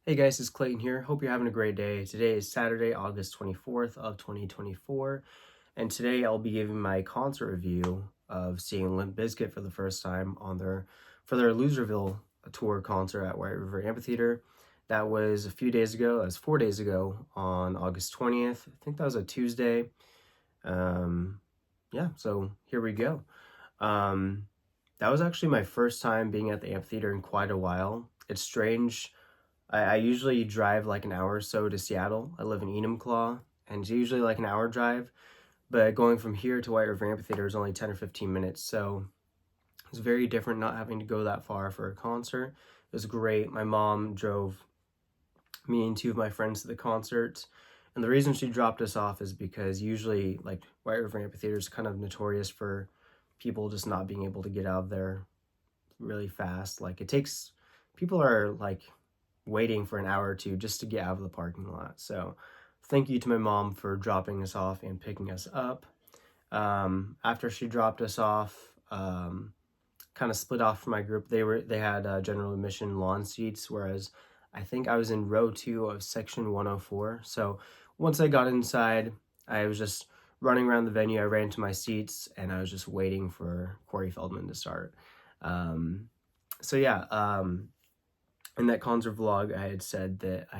Hey guys, it's Clayton here. Hope you're having a great day. Today is Saturday, August 24th of 2024, and today I'll be giving my concert review of seeing Limp Bizkit for the first time on their Loserville tour concert at White River Amphitheatre. That was a few days ago. That was 4 days ago on August 20th. I think that was a Tuesday. Um, yeah, so here we go. Um, that was actually my first time being at the amphitheater in quite a while. It's strange. I usually drive like an hour or so to Seattle. I live in Enumclaw, and it's usually like an hour drive. But going from here to White River Amphitheater is only 10 or 15 minutes. So it's very different not having to go that far for a concert. It was great. My mom drove me and two of my friends to the concert. And the reason she dropped us off is because usually like White River Amphitheater is kind of notorious for people just not being able to get out of there really fast. Like people are like waiting for an hour or two just to get out of the parking lot. So thank you to my mom for dropping us off and picking us up. After she dropped us off, kind of split off from my group. They had general admission lawn seats, whereas I think I was in row 2 of section 104. So once I got inside, I was just running around the venue. I ran to my seats and I was just waiting for Corey Feldman to start. So yeah, in that concert vlog, I had said that I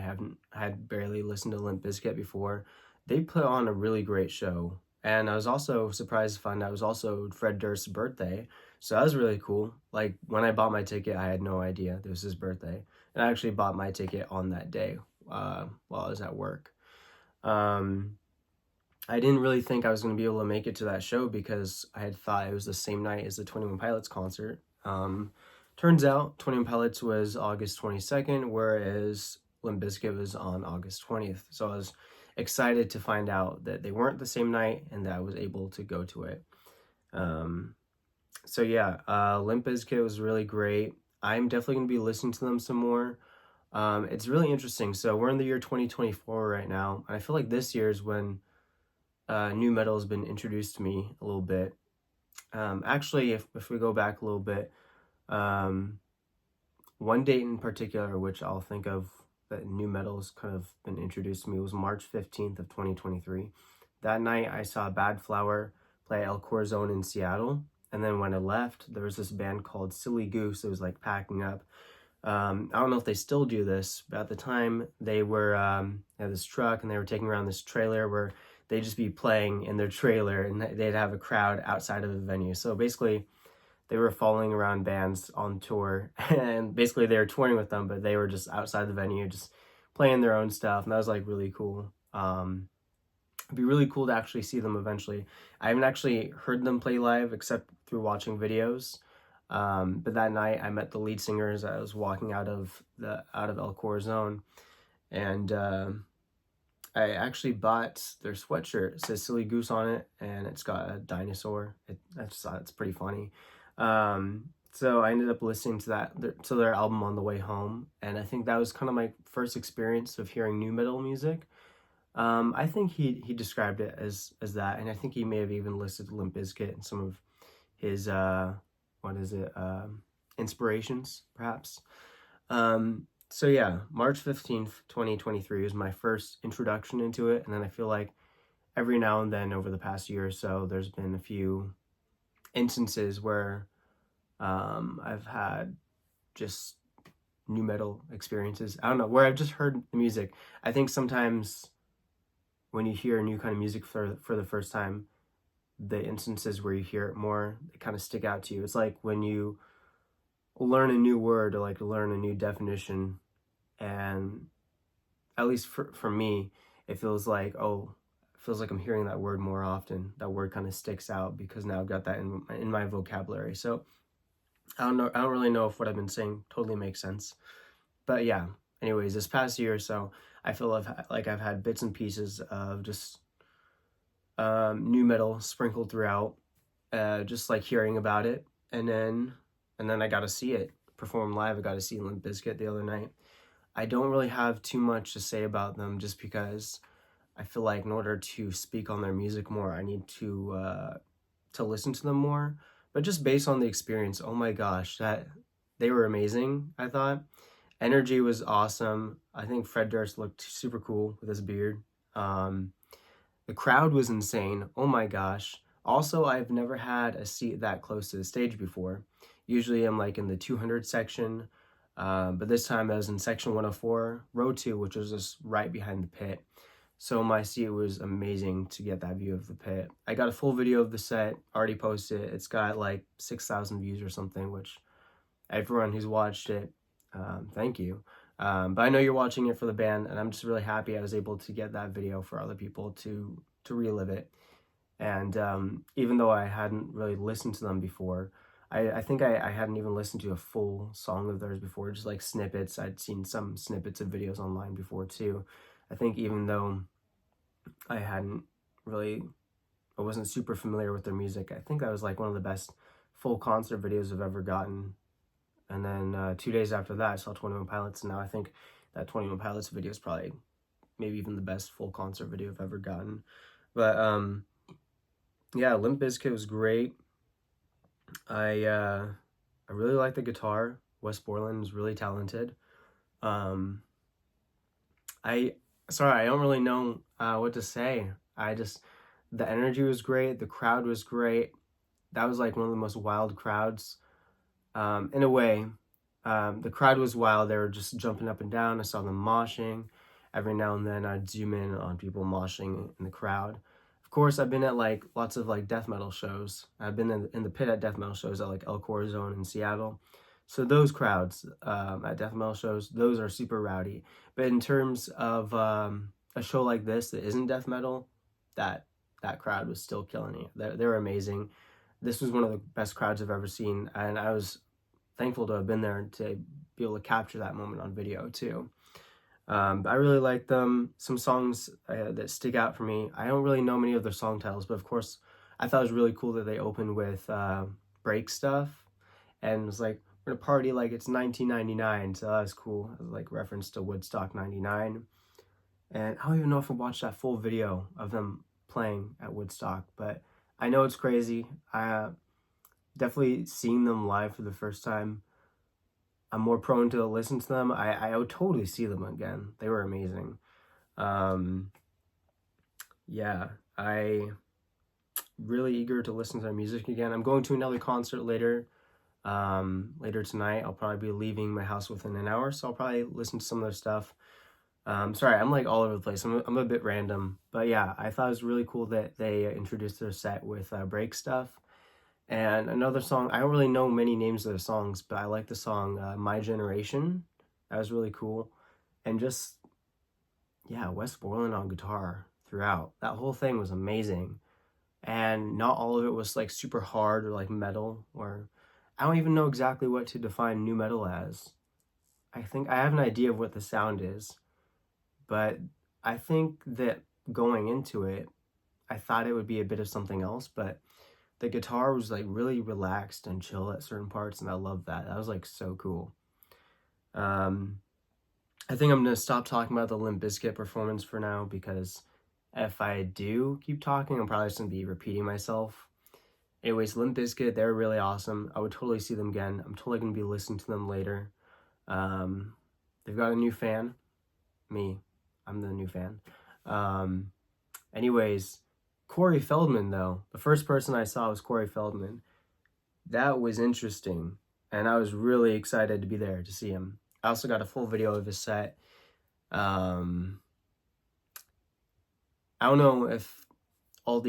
had barely listened to Limp Bizkit before. They put on a really great show, and I was also surprised to find out it was also Fred Durst's birthday. So that was really cool. Like when I bought my ticket, I had no idea it was his birthday, and I actually bought my ticket on that day while I was at work. I didn't really think I was going to be able to make it to that show because I had thought it was the same night as the 21 Pilots concert. Turns out 21 Pilots was August 22nd, whereas Limp Bizkit was on August 20th. So I was excited to find out that they weren't the same night and that I was able to go to it. So yeah, Limp Bizkit was really great. I'm definitely going to be listening to them some more. It's really interesting. So we're in the year 2024 right now, and I feel like this year is when new metal has been introduced to me a little bit. Actually, if we go back a little bit, one date in particular, which I'll think of that new metal has kind of been introduced to me, was March 15th of 2023. That night, I saw Bad Flower play El Corazon in Seattle. And then when I left, there was this band called Silly Goose that was like packing up. I don't know if they still do this, but at the time they were had this truck and they were taking around this trailer where they'd just be playing in their trailer and they'd have a crowd outside of the venue. So basically, they were following around bands on tour, and basically they were touring with them, but they were just outside the venue, just playing their own stuff, and that was like really cool. It'd be really cool to actually see them eventually. I haven't actually heard them play live except through watching videos. But that night I met the lead singers. I was walking out of El Corazon, and I actually bought their sweatshirt. It says Silly Goose on it, and it's got a dinosaur. I just thought it's pretty funny. So I ended up listening to their album on the way home, and I think that was kind of my first experience of hearing new metal music. I think he described it as that, and I think he may have even listed Limp Bizkit in some of his inspirations, perhaps. So yeah, March 15th, 2023 was my first introduction into it, and then I feel like every now and then over the past year or so, there's been a few instances where I've had just new metal experiences. I don't know, where I've just heard the music. I think sometimes when you hear a new kind of music for the first time, the instances where you hear it more, they kind of stick out to you. It's like when you learn a new word or like learn a new definition, and at least for me, it feels like I'm hearing that word more often. That word kind of sticks out because now I've got that in my vocabulary. So I don't really know if what I've been saying totally makes sense. But yeah, anyways, this past year or so, I feel I've had bits and pieces of just new metal sprinkled throughout, just like hearing about it, and then I got to see it perform live. I got to see Limp Bizkit the other night. I don't really have too much to say about them just because I feel like in order to speak on their music more, I need to listen to them more. But just based on the experience, oh my gosh, that they were amazing, I thought. Energy was awesome. I think Fred Durst looked super cool with his beard. The crowd was insane. Oh my gosh. Also, I've never had a seat that close to the stage before. Usually I'm like in the 200 section, but this time I was in section 104, row 2, which was just right behind the pit. So my seat was amazing to get that view of the pit. I got a full video of the set, already posted. It's got like 6,000 views or something, which everyone who's watched it, thank you. But I know you're watching it for the band, and I'm just really happy I was able to get that video for other people to relive it. And even though I hadn't really listened to them before, I think I hadn't even listened to a full song of theirs before, just like snippets. I'd seen some snippets of videos online before too. I think even though I wasn't super familiar with their music, I think that was like one of the best full concert videos I've ever gotten. And then 2 days after that, I saw 21 Pilots, and now I think that 21 Pilots video is probably maybe even the best full concert video I've ever gotten. But yeah, Limp Bizkit was great. I really like the guitar. Wes Borland is really talented. I don't really know what to say. The energy was great. The crowd was great. That was like one of the most wild crowds. In a way, the crowd was wild. They were just jumping up and down. I saw them moshing. Every now and then I'd zoom in on people moshing in the crowd. Of course, I've been at like lots of like death metal shows. I've been in the pit at death metal shows at like El Corazon in Seattle. So those crowds at death metal shows, those are super rowdy. But in terms of a show like this that isn't death metal, that crowd was still killing it. They were amazing. This was one of the best crowds I've ever seen, and I was thankful to have been there to be able to capture that moment on video too. But I really like them. Some songs that stick out for me. I don't really know many of their song titles, but of course, I thought it was really cool that they opened with break stuff, and it was like, we're gonna party like it's 1999, so that was cool. It was like reference to Woodstock 99. And I don't even know if I watched that full video of them playing at Woodstock, but I know it's crazy. I definitely seeing them live for the first time, I'm more prone to listen to them. I would totally see them again. They were amazing. Yeah, I really eager to listen to their music again. I'm going to another concert later tonight. I'll probably be leaving my house within an hour, so I'll probably listen to some of their stuff. Sorry, I'm like all over the place. I'm a bit random, but yeah, I thought it was really cool that they introduced their set with break stuff. And another song, I don't really know many names of their songs, but I like the song My Generation. That was really cool. And just, yeah, Wes Borland on guitar throughout. That whole thing was amazing. And not all of it was like super hard or like metal, or I don't even know exactly what to define new metal as. I think I have an idea of what the sound is, but I think that going into it, I thought it would be a bit of something else, but the guitar was like really relaxed and chill at certain parts, and I love that. That was like so cool. I think I'm gonna stop talking about the Limp Bizkit performance for now, because if I do keep talking, I'm probably just gonna be repeating myself. Anyways, Limp Bizkit, they're really awesome. I would totally see them again. I'm totally gonna be listening to them later. They've got a new fan. Me. I'm the new fan. Anyways, Corey Feldman, though. The first person I saw was Corey Feldman. That was interesting, and I was really excited to be there to see him. I also got a full video of his set. I don't know if all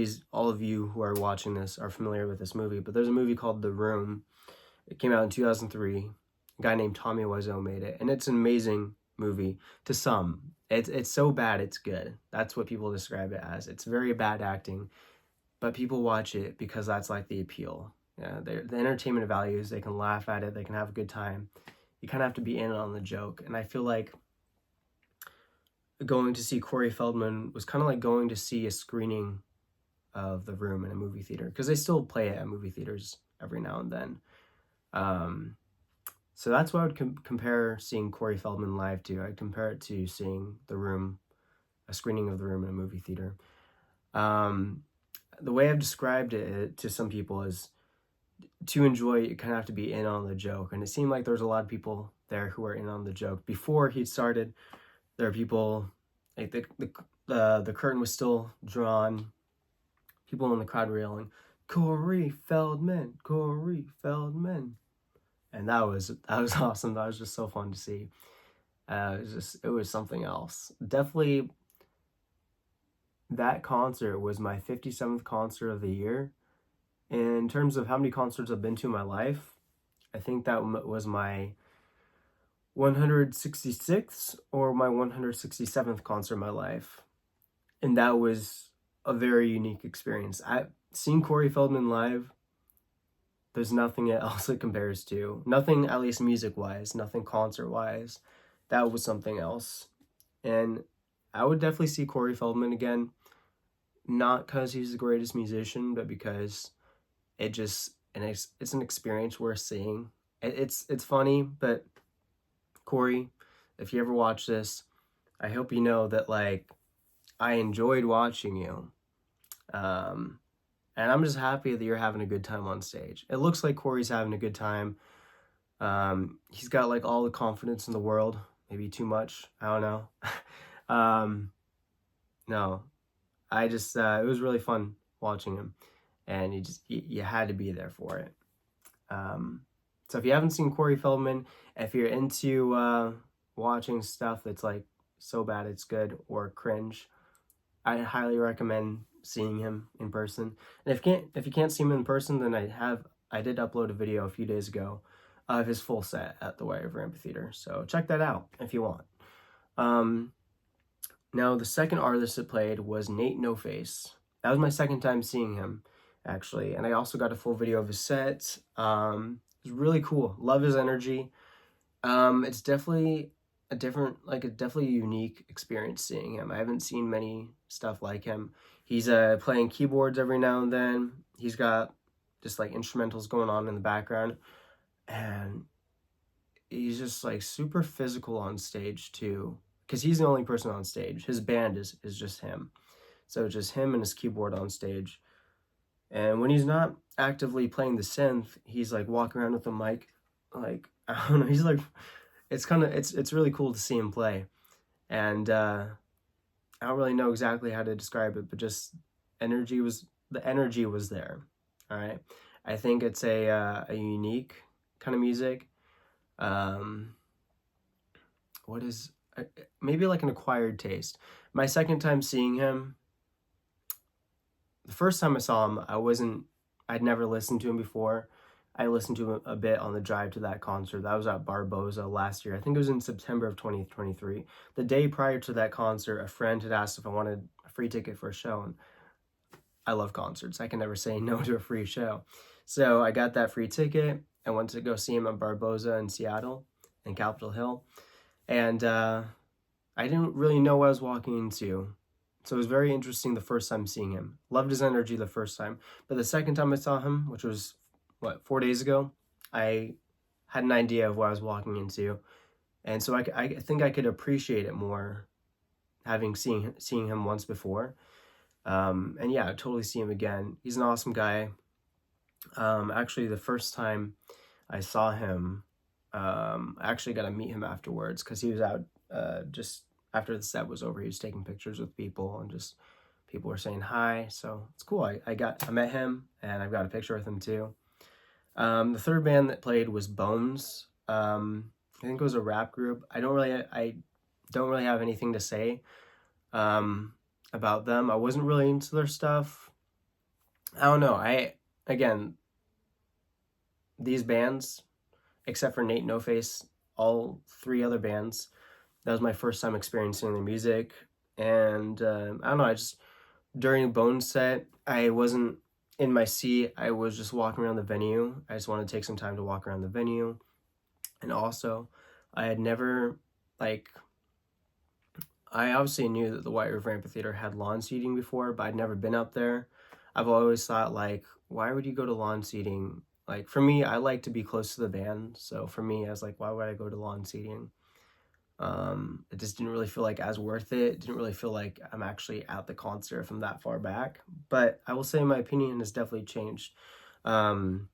of you who are watching this are familiar with this movie, but there's a movie called The Room. It came out in 2003. A guy named Tommy Wiseau made it, and it's an amazing movie to some. It's so bad it's good. That's what people describe it as. It's very bad acting, but people watch it because that's like the appeal. Yeah, the entertainment values, they can laugh at it, they can have a good time. You kind of have to be in on the joke, and I feel like going to see Corey Feldman was kind of like going to see a screening of The Room in a movie theater, because they still play it at movie theaters every now and then. So that's what I would compare seeing Corey Feldman live to. I'd compare it to seeing The Room, a screening of The Room in a movie theater. The way I've described it to some people is, to enjoy, you kind of have to be in on the joke. And it seemed like there was a lot of people there who were in on the joke. Before he started, there were people, like the curtain was still drawn. People in the crowd were yelling, Corey Feldman, Corey Feldman. And that was awesome. That was just so fun to see. It was something else. Definitely, that concert was my 57th concert of the year. In terms of how many concerts I've been to in my life, I think that was my 166th or my 167th concert in my life. And that was a very unique experience. I've seen Corey Feldman live. There's nothing else it compares to. Nothing, at least music-wise, nothing concert-wise. That was something else. And I would definitely see Corey Feldman again. Not because he's the greatest musician, but because it's an experience worth seeing. It's funny, but Corey, if you ever watch this, I hope you know that, like, I enjoyed watching you. And I'm just happy that you're having a good time on stage. It looks like Corey's having a good time. He's got, like, all the confidence in the world. Maybe too much. I don't know. No. I just, it was really fun watching him. And you had to be there for it. So if you haven't seen Corey Feldman, if you're into watching stuff that's, like, so bad it's good or cringe, I highly recommend seeing him in person. And if you can't see him in person, then I did upload a video a few days ago of his full set at the White River Amphitheatre. So check that out if you want. Now the second artist that played was N8NOFACE. That was my second time seeing him, actually, and I also got a full video of his set. It was really cool. Love his energy. It's definitely a definitely unique experience seeing him. I haven't seen many stuff like him. He's playing keyboards every now and then. He's got just, like, instrumentals going on in the background, and he's just, like, super physical on stage too, because he's the only person on stage. His band is just him. So just him and his keyboard on stage. And when he's not actively playing the synth, he's, like, walking around with a mic. Like, I don't know, he's, like, it's really cool to see him play. And I don't really know exactly how to describe it, but just the energy was there. All right. I think it's a unique kind of music. Maybe like an acquired taste. My second time seeing him, the first time I saw him, I'd never listened to him before. I listened to him a bit on the drive to that concert. That was at Barboza last year. I think it was in September of 2023. The day prior to that concert, a friend had asked if I wanted a free ticket for a show. And I love concerts. I can never say no to a free show. So I got that free ticket. I went to go see him at Barboza in Seattle, in Capitol Hill. And I didn't really know what I was walking into. So it was very interesting the first time seeing him. Loved his energy the first time. But the second time I saw him, which was 4 days ago, I had an idea of what I was walking into, and so I think I could appreciate it more having seen him once before. And yeah, I'd totally see him again. He's an awesome guy. Actually, the first time I saw him, I actually got to meet him afterwards, because he was out just after the set was over. He was taking pictures with people, and just people were saying hi, so it's cool. I met him, and I've got a picture with him too. The third band that played was Bones. I think it was a rap group. I don't really have anything to say about them. I wasn't really into their stuff. I don't know. Again, these bands, except for N8NOFACE, all three other bands, that was my first time experiencing their music. And I don't know, during Bones set, I wasn't in my seat. I was just walking around the venue. I just wanted to take some time to walk around the venue. And also, I had never, I obviously knew that the White River Amphitheatre had lawn seating before, but I'd never been up there. I've always thought, why would you go to lawn seating? For me, I like to be close to the band. So for me, I was like, why would I go to lawn seating? It just didn't really feel like as worth it. It didn't really feel like I'm actually at the concert from that far back. But I will say my opinion has definitely changed. After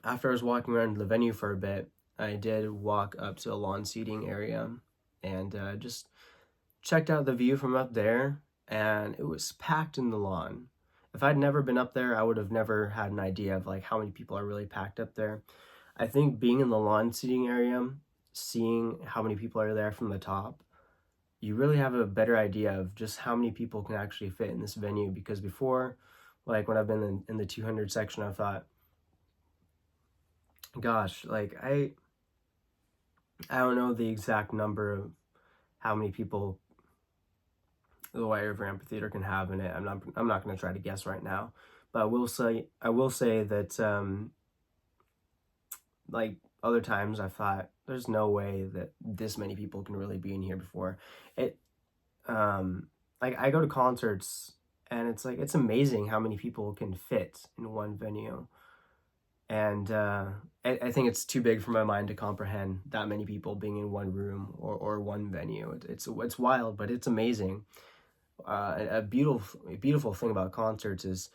I was walking around the venue for a bit, I did walk up to a lawn seating area and just checked out the view from up there, and it was packed in the lawn. If I'd never been up there, I would have never had an idea of like how many people are really packed up there. I think being in the lawn seating area, seeing how many people are there from the top, you really have a better idea of just how many people can actually fit in this venue. Because before, like when I've been in the 200 section, I thought, gosh, like I don't know the exact number of how many people the White River Amphitheatre can have in it. I'm not going to try to guess right now, but I will say that like other times I thought there's no way that this many people can really be in here before. Like I go to concerts and it's like it's amazing how many people can fit in one venue. And I think it's too big for my mind to comprehend that many people being in one room or one venue. It's wild, but it's amazing. A beautiful thing about concerts is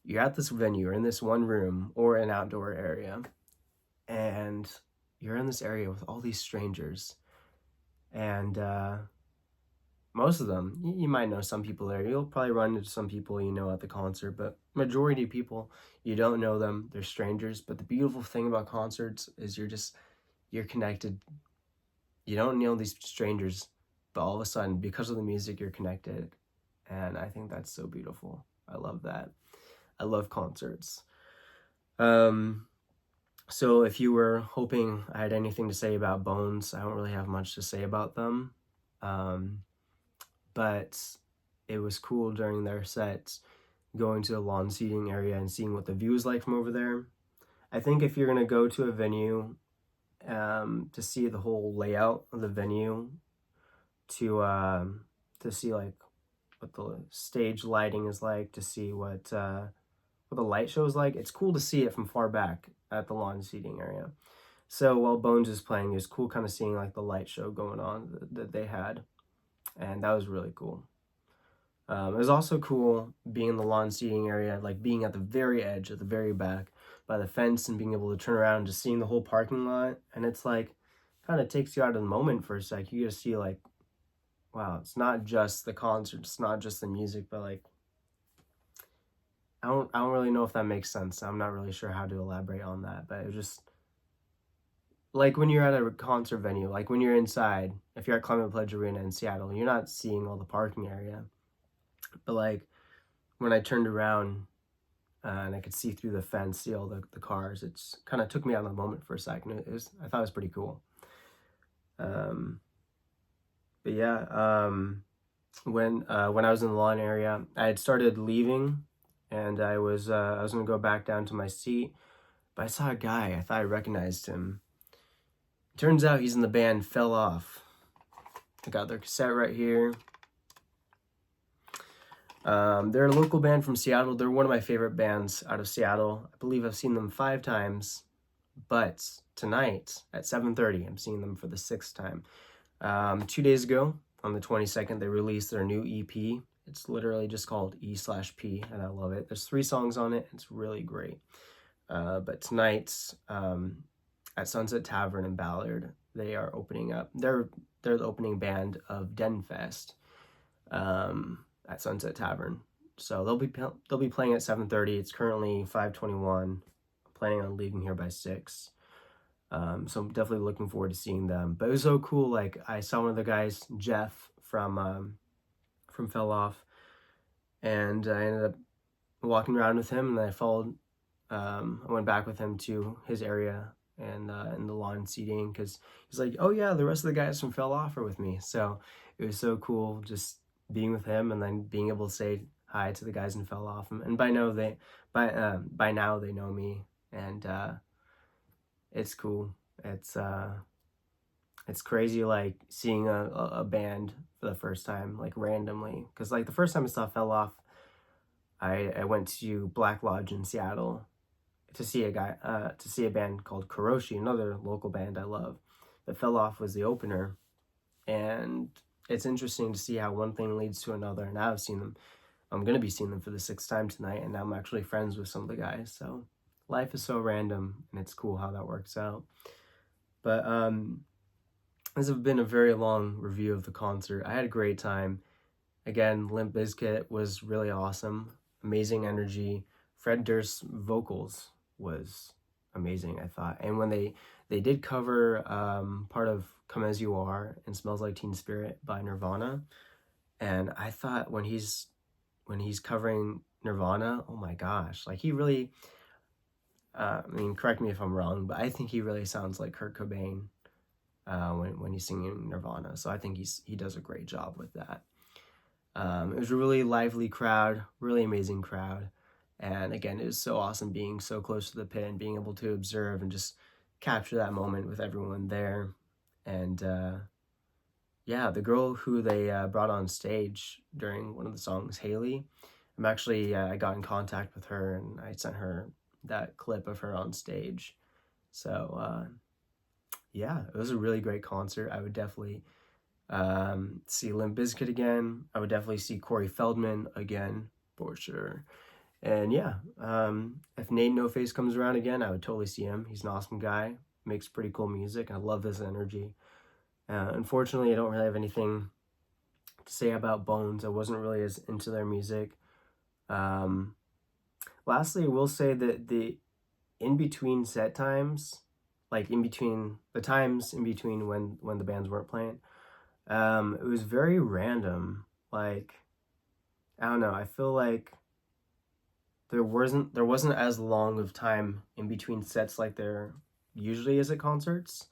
you're at this venue or in this one room or an outdoor area, and you're in this area with all these strangers, and most of them, you might know some people there. You'll probably run into some people you know at the concert, but majority of people, you don't know them. They're strangers. But the beautiful thing about concerts is you're connected. You don't know these strangers, but all of a sudden, because of the music, you're connected. And I think that's so beautiful. I love that. I love concerts. So if you were hoping I had anything to say about Bones, I don't really have much to say about them. But it was cool during their sets going to the lawn seating area and seeing what the view is like from over there. I think if you're going to go to a venue to see the whole layout of the venue, to see like what the stage lighting is like, to see what the light show is like, it's cool to see it from far back at the lawn seating area. So while Bones is playing, it was cool kind of seeing like the light show going on that they had. And that was really cool. It was also cool being in the lawn seating area, like being at the very edge, at the very back, by the fence, and being able to turn around and just seeing the whole parking lot. And it's like, kind of takes you out of the moment for a sec. You get to see like, wow, it's not just the concert, it's not just the music, but like, I don't really know if that makes sense. I'm not really sure how to elaborate on that, but it was just, like when you're at a concert venue, like when you're inside, if you're at Climate Pledge Arena in Seattle, you're not seeing all the parking area. But like when I turned around and I could see through the fence, see all the cars, it's kind of took me out of the moment for a second. I thought it was pretty cool. But yeah, when I was in the lawn area, I had started leaving, and I was gonna go back down to my seat, but I saw a guy. I thought I recognized him. Turns out he's in the band Fell Off. I got their cassette right here. They're a local band from Seattle. They're one of my favorite bands out of Seattle. I believe I've seen them 5 times, but tonight at 7:30, I'm seeing them for the 6th time. 2 days ago, on the 22nd, they released their new EP. It's literally just called E/P, and I love it. There's 3 songs on it. It's really great. But tonight, at Sunset Tavern in Ballard, they are opening up. They're the opening band of N8NOFACE at Sunset Tavern. So they'll be playing at 7:30. It's currently 5:21. I'm planning on leaving here by 6. So I'm definitely looking forward to seeing them. But it was so cool. Like I saw one of the guys, Jeff from Fell Off, and I ended up walking around with him, and I followed. I went back with him to his area and in the lawn seating, because he's like, oh yeah, the rest of the guys from Fell Off are with me. So it was so cool just being with him and then being able to say hi to the guys in Fell Off. And by now they know me, and it's cool. It's crazy, like seeing a band for the first time, like randomly, because like the first time I saw Fell Off, I went to Black Lodge in Seattle to see a band called Kuroshi, another local band I love. But Fell Off was the opener, and it's interesting to see how one thing leads to another. And now I'm gonna be seeing them for the 6th time tonight, and now I'm actually friends with some of the guys. So life is so random, and it's cool how that works out. But this has been a very long review of the concert. I had a great time. Again, Limp Bizkit was really awesome. Amazing energy. Fred Durst's vocals was amazing, I thought. And when they did cover part of Come As You Are and Smells Like Teen Spirit by Nirvana, and I thought when he's covering Nirvana, oh my gosh, like he really, I mean, correct me if I'm wrong, but I think he really sounds like Kurt Cobain when he's singing Nirvana. So I think he does a great job with that. It was a really lively crowd, really amazing crowd. And again, it was so awesome being so close to the pit and being able to observe and just capture that moment with everyone there. And yeah, the girl who they brought on stage during one of the songs, Haley, I got in contact with her and I sent her that clip of her on stage. So yeah, it was a really great concert. I would definitely see Limp Bizkit again. I would definitely see Corey Feldman again, for sure. And yeah, if N8NOFACE comes around again, I would totally see him. He's an awesome guy, makes pretty cool music. I love his energy. Unfortunately, I don't really have anything to say about Bones. I wasn't really as into their music. Lastly, I will say that the in-between set times, like in between the times in between when the bands weren't playing, it was very random. Like, I don't know, I feel like there wasn't as long of time in between sets like there usually is at concerts.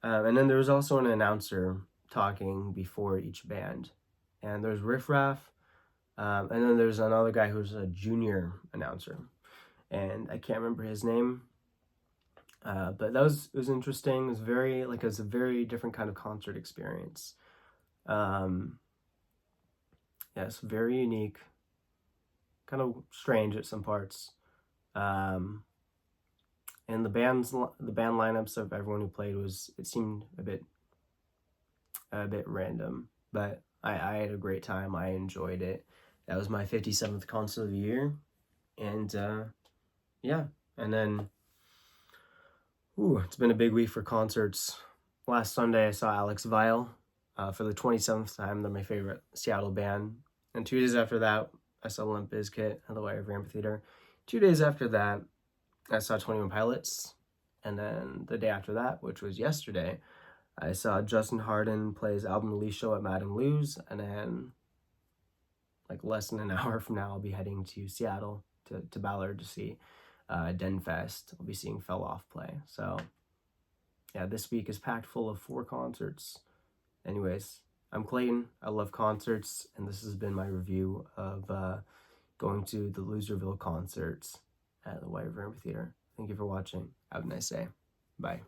And then there was also an announcer talking before each band. And there's Riff Raff, and then there's another guy who's a junior announcer. And I can't remember his name. But it was interesting. It was a very different kind of concert experience. Yes, very unique, kind of strange at some parts. And the band lineups of everyone who played seemed a bit random, but I had a great time. I enjoyed it. That was my 57th concert of the year, and yeah. And then, it's been a big week for concerts. Last Sunday I saw Alex Vile for the 27th time. They're my favorite Seattle band. And 2 days after that, I saw Limp Bizkit at the Loserville Amphitheatre. 2 days after that, I saw 21 Pilots. And then the day after that, which was yesterday, I saw Justin Hardin play his album release show at Madame Lou's. And then, like less than an hour from now, I'll be heading to Seattle, to Ballard to see N8NOFACE. I'll be seeing Fell Off play. So, yeah, this week is packed full of 4 concerts. Anyways, I'm Clayton. I love concerts, and this has been my review of going to the Loserville concerts at the White River Amphitheatre. Thank you for watching. Have a nice day. Bye.